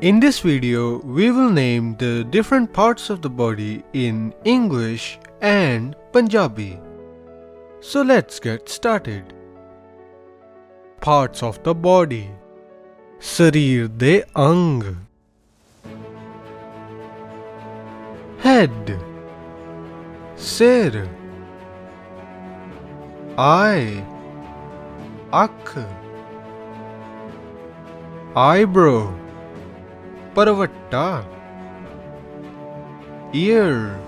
In this video, we will name the different parts of the body in English and Punjabi. So let's get started. Parts of the body. Sarir de ang. Head. Sir. Eye. Akh. Eyebrow. Parvatta. Ear.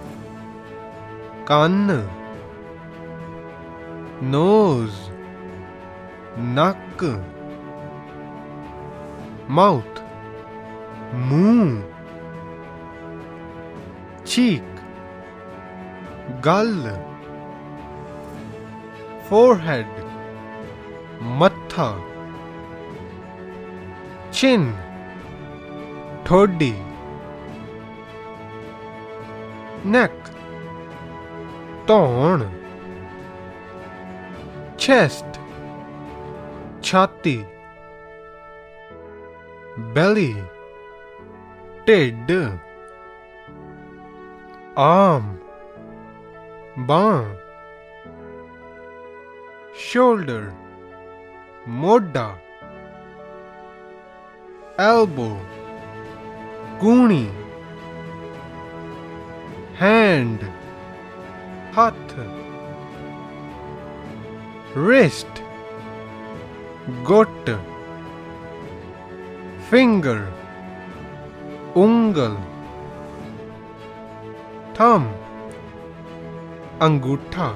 Kann. Nose. Nak. Mouth. Muh. Cheek. Gall. Forehead. Matha. Chin. Thodi. Neck. Taun. Chest. Chhati. Belly. Tid. Arm. Baah. Shoulder. Moda. Elbow. Kuni. Hand. Hath. Wrist. Gut. Finger. Ungal. Thumb. Angutha.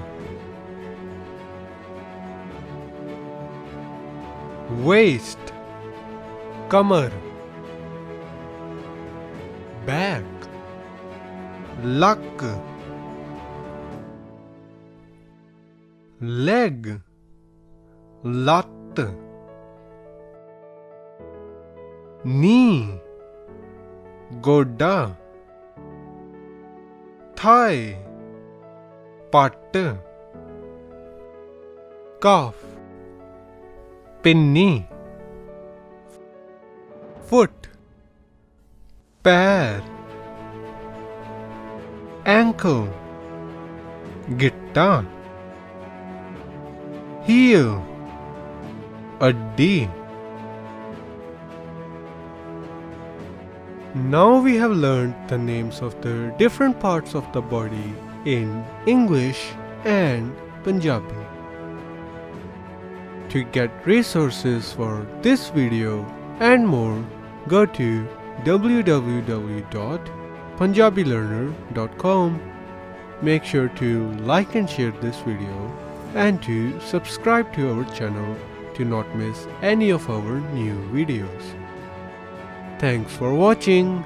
Waist. Kamar. Back. Luck. Leg. Lat. Knee. Goda. Thigh. Pat. Calf. Pinny. Foot. Pair. Ankle. Gitta. Heel. Addi. Now we have learned the names of the different parts of the body in English and Punjabi. To get resources for this video and more, go to www.punjabilearner.com. Make sure to like and share this video and to subscribe to our channel to not miss any of our new videos. Thanks for watching.